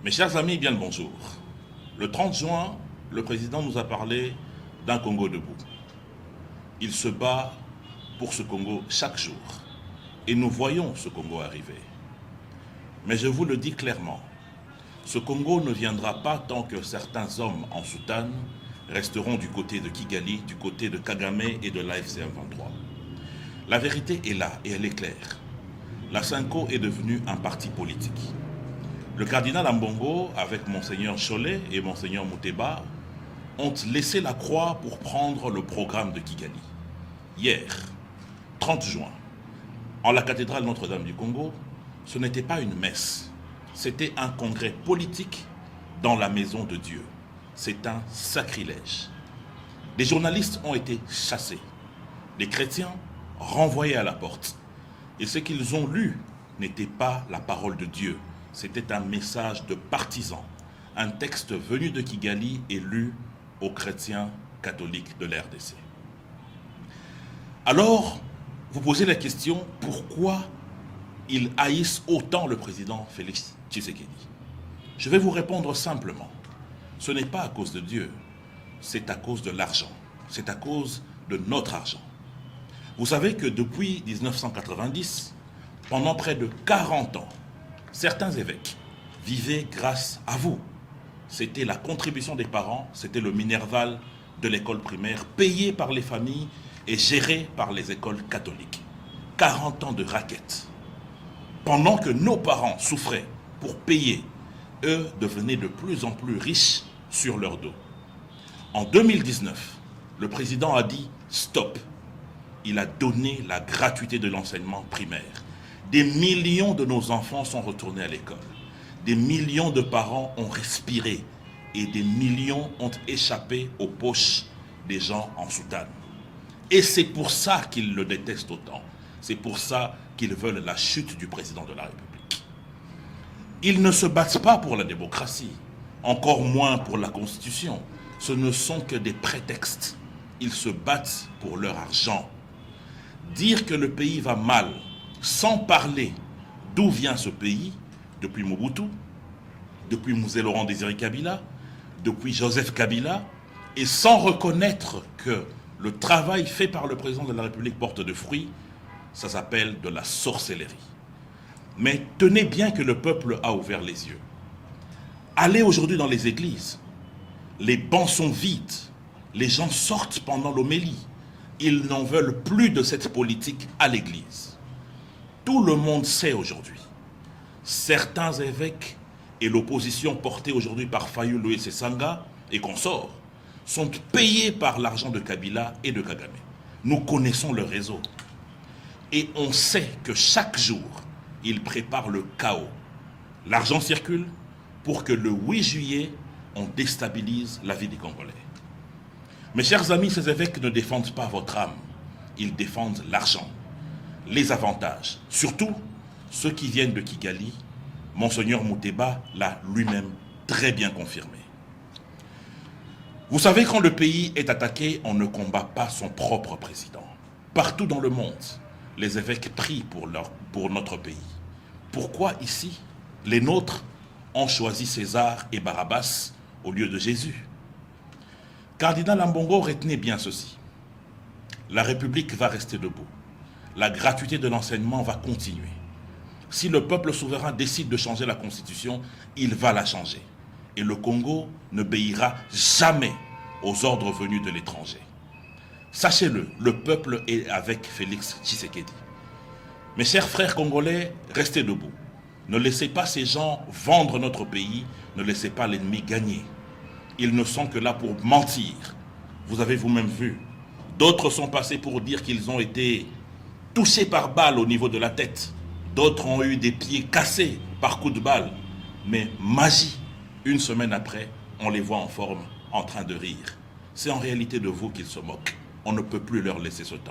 Mes chers amis, bien le bonjour. Le 30 juin, le président nous a parlé d'un Congo debout. Il se bat pour ce Congo chaque jour. Et nous voyons ce Congo arriver. Mais je vous le dis clairement, ce Congo ne viendra pas tant que certains hommes en soutane resteront du côté de Kigali, du côté de Kagame et de l'AFC M23. La vérité est là et elle est claire. La Synco est devenue un parti politique. Le cardinal Ambongo, avec Monseigneur Cholet et Monseigneur Mouteba, ont laissé la croix pour prendre le programme de Kigali. Hier, 30 juin, en la cathédrale Notre-Dame du Congo, ce n'était pas une messe, c'était un congrès politique dans la maison de Dieu. C'est un sacrilège. Des journalistes ont été chassés, des chrétiens renvoyés à la porte. Et ce qu'ils ont lu n'était pas la parole de Dieu, c'était un message de partisans, un texte venu de Kigali et lu aux chrétiens catholiques de l'RDC. Alors, vous posez la question, pourquoi ils haïssent autant le président Félix Tshisekedi? Je vais vous répondre simplement. Ce n'est pas à cause de Dieu, c'est à cause de l'argent, c'est à cause de notre argent. Vous savez que depuis 1990, pendant près de 40 ans, certains évêques vivaient grâce à vous. C'était la contribution des parents, c'était le minerval de l'école primaire, payé par les familles et géré par les écoles catholiques. 40 ans de raquettes. Pendant que nos parents souffraient pour payer, eux devenaient de plus en plus riches sur leur dos. En 2019, le président a dit stop. Il a donné la gratuité de l'enseignement primaire. Des millions de nos enfants sont retournés à l'école. Des millions de parents ont respiré et des millions ont échappé aux poches des gens en soutane. Et c'est pour ça qu'ils le détestent autant. C'est pour ça qu'ils veulent la chute du président de la République. Ils ne se battent pas pour la démocratie, encore moins pour la Constitution. Ce ne sont que des prétextes. Ils se battent pour leur argent. Dire que le pays va mal, sans parler d'où vient ce pays, depuis Mobutu, depuis Mouzé Laurent Désiré Kabila, depuis Joseph Kabila, et sans reconnaître que le travail fait par le président de la République porte de fruits, ça s'appelle de la sorcellerie. Mais tenez bien que le peuple a ouvert les yeux. Allez aujourd'hui dans les églises, les bancs sont vides, les gens sortent pendant l'homélie. Ils n'en veulent plus de cette politique à l'église. Tout le monde sait aujourd'hui. Certains évêques et l'opposition portée aujourd'hui par Fayulu et Sesanga et consorts sont payés par l'argent de Kabila et de Kagame. Nous connaissons le réseau. Et on sait que chaque jour, ils préparent le chaos. L'argent circule pour que le 8 juillet, on déstabilise la vie des Congolais. Mes chers amis, ces évêques ne défendent pas votre âme. Ils défendent l'argent, les avantages. Surtout, ceux qui viennent de Kigali, Monseigneur Mouteba l'a lui-même très bien confirmé. Vous savez, quand le pays est attaqué, on ne combat pas son propre président. Partout dans le monde, les évêques prient pour notre pays. Pourquoi ici, les nôtres ont choisi César et Barabbas au lieu de Jésus? Cardinal Ambongo, retenez bien ceci. La République va rester debout. La gratuité de l'enseignement va continuer. Si le peuple souverain décide de changer la Constitution, il va la changer. Et le Congo n'obéira jamais aux ordres venus de l'étranger. Sachez-le, le peuple est avec Félix Tshisekedi. Mes chers frères congolais, restez debout. Ne laissez pas ces gens vendre notre pays, ne laissez pas l'ennemi gagner. Ils ne sont que là pour mentir. Vous avez vous-même vu. D'autres sont passés pour dire qu'ils ont été touchés par balle au niveau de la tête. D'autres ont eu des pieds cassés par coups de balle. Mais magie, une semaine après, on les voit en forme, en train de rire. C'est en réalité de vous qu'ils se moquent. On ne peut plus leur laisser ce temps.